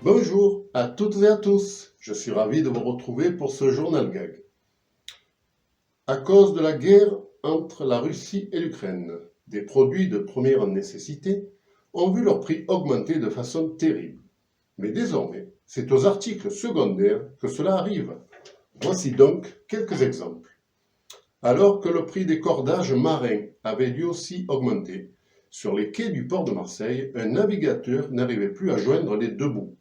Bonjour à toutes et à tous, je suis ravi de vous retrouver pour ce journal gag. À cause de la guerre entre la Russie et l'Ukraine, des produits de première nécessité ont vu leur prix augmenter de façon terrible. Mais désormais, c'est aux articles secondaires que cela arrive. Voici donc quelques exemples. Alors que le prix des cordages marins avait lui aussi augmenté, sur les quais du port de Marseille, un navigateur n'arrivait plus à joindre les deux bouts.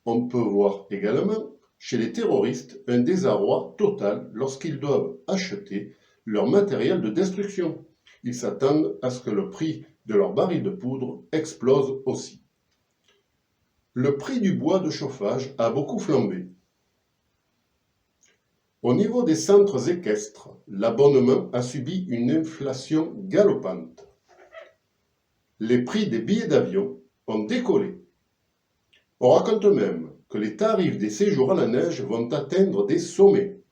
On peut voir également chez les terroristes un désarroi total lorsqu'ils doivent acheter leur matériel de destruction. Ils s'attendent à ce que le prix de leur baril de poudre explose aussi. Le prix du bois de chauffage a beaucoup flambé. Au niveau des centres équestres, l'abonnement a subi une inflation galopante. Les prix des billets d'avion ont décollé. On raconte même que les tarifs des séjours à la neige vont atteindre des sommets.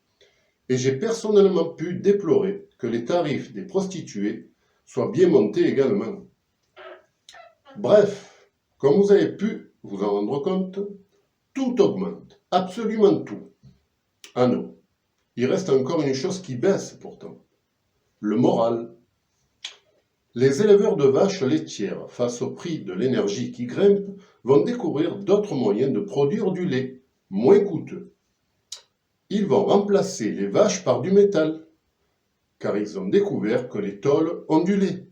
Et j'ai personnellement pu déplorer que les tarifs des prostituées soient bien montés également. Bref, comme vous avez pu vous en rendre compte, tout augmente, absolument tout. Ah non, il reste encore une chose qui baisse pourtant, le moral. Les éleveurs de vaches laitières, face au prix de l'énergie qui grimpe, vont découvrir d'autres moyens de produire du lait, moins coûteux. Ils vont remplacer les vaches par du métal, car ils ont découvert que les tôles ont du lait.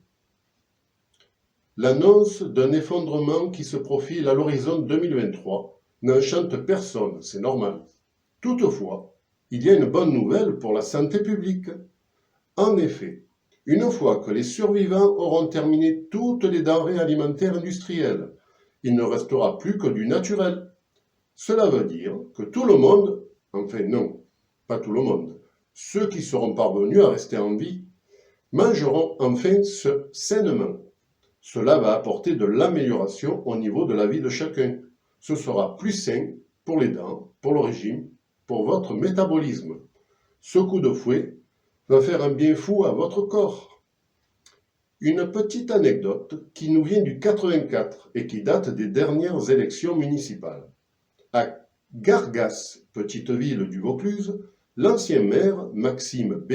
L'annonce d'un effondrement qui se profile à l'horizon 2023 n'enchante personne, c'est normal. Toutefois, il y a une bonne nouvelle pour la santé publique. En effet, une fois que les survivants auront terminé toutes les denrées alimentaires industrielles, il ne restera plus que du naturel. Cela veut dire que tout le monde, enfin non, pas tout le monde, ceux qui seront parvenus à rester en vie, mangeront enfin sainement. Cela va apporter de l'amélioration au niveau de la vie de chacun. Ce sera plus sain pour les dents, pour le régime, pour votre métabolisme. Ce coup de fouet va faire un bien fou à votre corps. Une petite anecdote qui nous vient du 84 et qui date des dernières élections municipales. À Gargas, petite ville du Vaucluse, l'ancien maire, Maxime B.,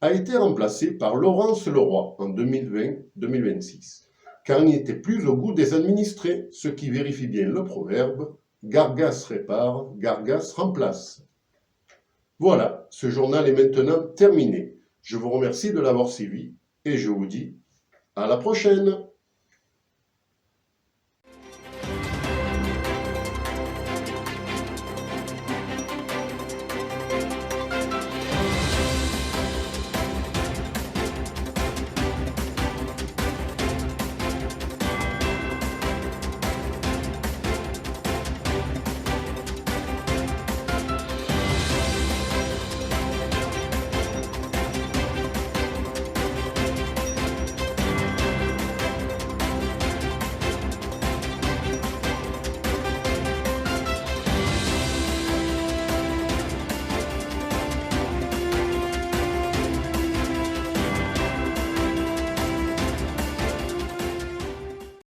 a été remplacé par Laurence Leroy en 2020-2026, car il n'était plus au goût des administrés, ce qui vérifie bien le proverbe « Gargas répare, Gargas remplace ». Voilà, ce journal est maintenant terminé. Je vous remercie de l'avoir suivi et je vous dis à la prochaine.